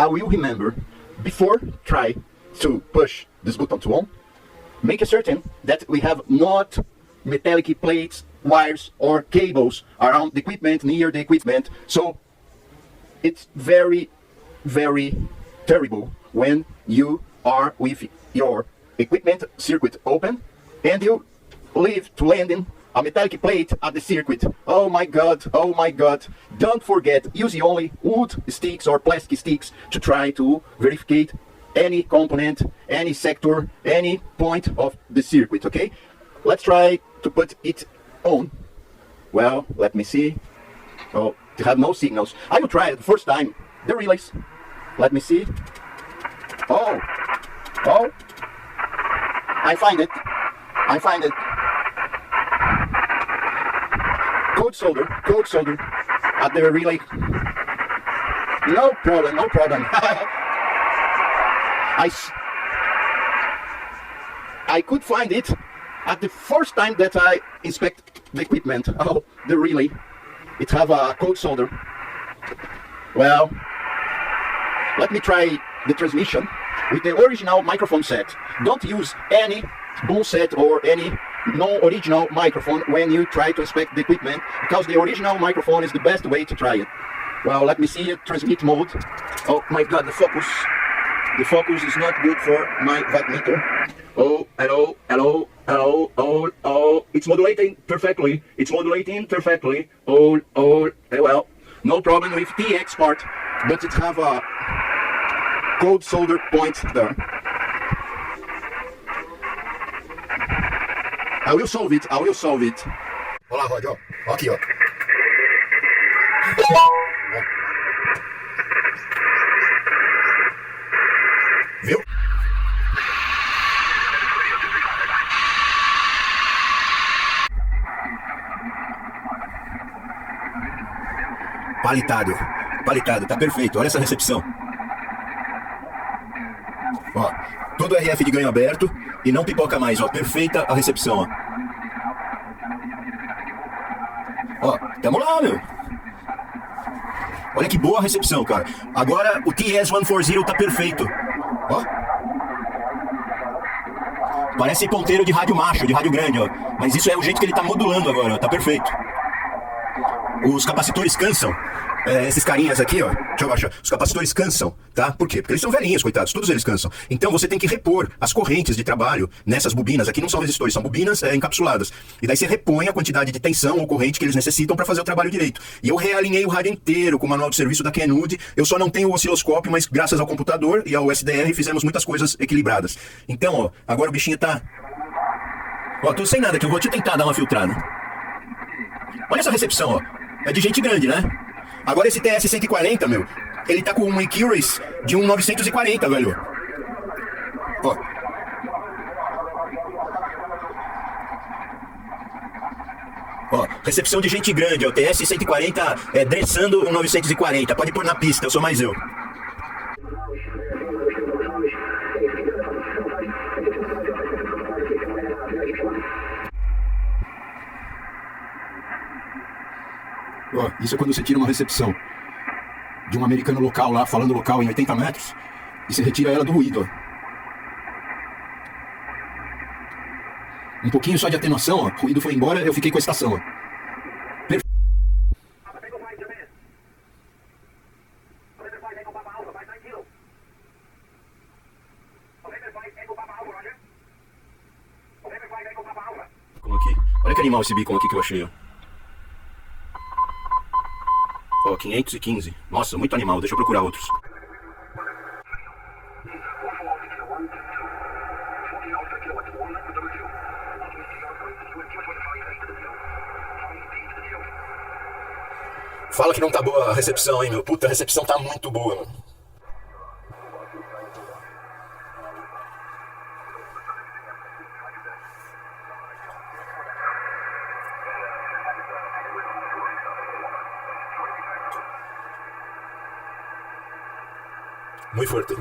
I will remember, before try to push this button to on, make certain that we have not metallic plates, wires or cables around the equipment, near the equipment. So it's very, very terrible when you are with your equipment circuit open and you leave to landing a metallic plate at the circuit. Oh my god, oh my god. Don't forget, use only wood sticks or plastic sticks to try to verify any component, any sector, any point of the circuit, okay? Let's try to put it on. Well, let me see. Oh, to have no signals. I will try it the first time. The relays. Let me see. Oh, I find it. Code solder at the relay. No problem. I could find it at the first time that I inspect the equipment. Oh, the relay. It have a code solder. Well, let me try the transmission with the original microphone set. Don't use any boom set or any non-original microphone when you try to inspect the equipment, because the original microphone is the best way to try it. Well, let me see it, transmit mode. Oh my god, the focus is not good for my wattmeter. Oh, hello, it's modulating perfectly, oh, well, no problem with TX part, but it have a cold solder point there. I will solve it. Olha lá, Rod, ó. Aqui, ó. Viu? Palitado, tá perfeito. Olha essa recepção. Ó, todo RF de ganho aberto e não pipoca mais, ó. Perfeita a recepção, ó. Ó, tamo lá, meu. Olha que boa a recepção, cara. Agora o TS140 tá perfeito. Ó. Parece ponteiro de rádio macho, de rádio grande, ó. Mas isso é o jeito que ele tá modulando agora, ó. Tá perfeito. Os capacitores cansam. Esses carinhas aqui, ó, deixa eu baixar. Os capacitores cansam, tá? Por quê? Porque eles são velhinhos, coitados, todos eles cansam. Então você tem que repor as correntes de trabalho nessas bobinas. Aqui não são resistores, são bobinas encapsuladas. E daí você repõe a quantidade de tensão ou corrente que eles necessitam para fazer o trabalho direito. E eu realinhei o rádio inteiro com o manual de serviço da Kenwood. Eu só não tenho o osciloscópio, mas graças ao computador e ao SDR fizemos muitas coisas equilibradas. Então, ó, agora o bichinho tá... Ó, tô sem nada aqui, eu vou te tentar dar uma filtrada. Olha essa recepção, ó. É de gente grande, né? Agora esse TS140, meu, ele tá com um accuracy de um 940, velho. Ó. Ó, recepção de gente grande, ó. O TS140 dressando um 940. Pode pôr na pista, eu sou mais eu. Ó, isso é quando você tira uma recepção de um americano local lá, falando local em 80 metros, e você retira ela do ruído, ó. Um pouquinho só de atenuação, ó, o ruído foi embora, eu fiquei com a estação, ó. Olha que animal esse beacon aqui que eu achei, ó. Ó, 515. Nossa, muito animal. Deixa eu procurar outros. Fala que não tá boa a recepção, hein, meu. Puta, a recepção tá muito boa, mano. Muy fuerte.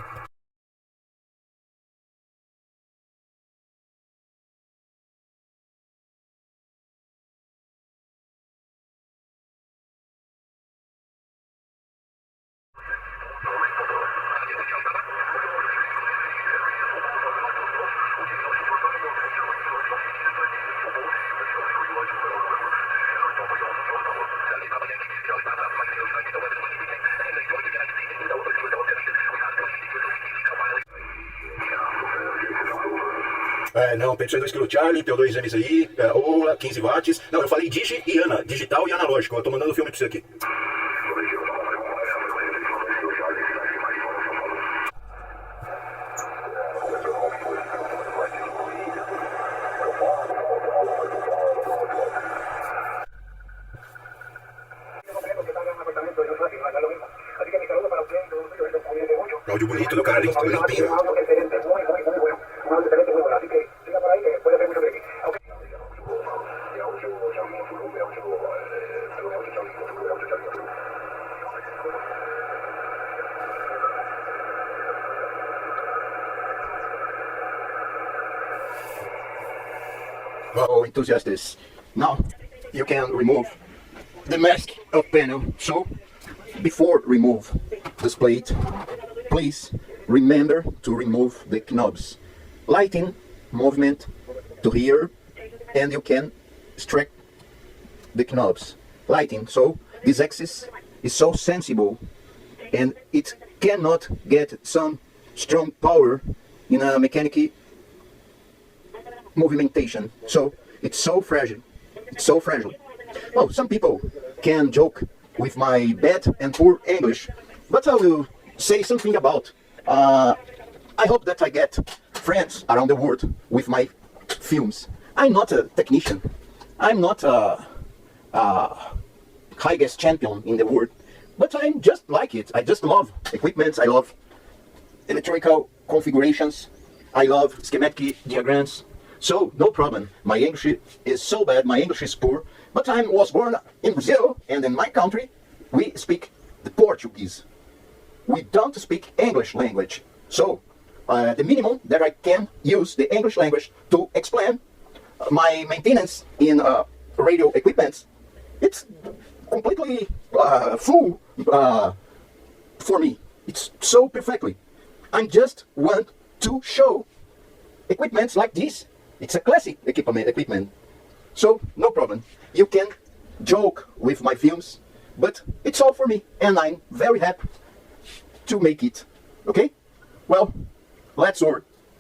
Não, P202 kilo Charlie, P2 MSI, OLA, 15 watts. Não, eu falei Digi e Ana, digital e analógico. Eu tô mandando o filme pra você aqui. Áudio bonito do cara, limpinho. Well, enthusiasts, now you can remove the mask of panel. So, before remove this plate, please remember to remove the knobs. Lighting, movement to here, and you can extract the knobs. Lighting, so this axis is so sensible and it cannot get some strong power in a mechanical movimentation. So it's so fragile. It's so fragile. Oh, some people can joke with my bad and poor English, but I will say something about. I hope that I get friends around the world with my films. I'm not a technician. I'm not a highest champion in the world, but I'm just like it. I just love equipment. I love electrical configurations. I love schematic diagrams. So no problem. My English is so bad. My English is poor. But I was born in Brazil, and in my country, we speak the Portuguese. We don't speak English language. So the minimum that I can use the English language to explain my maintenance in radio equipment, it's completely full for me. It's so perfectly. I just want to show equipments like this. It's a classic equipment. So no problem. You can joke with my films, but it's all for me, and I'm very happy to make it. Okay? Well, let's work.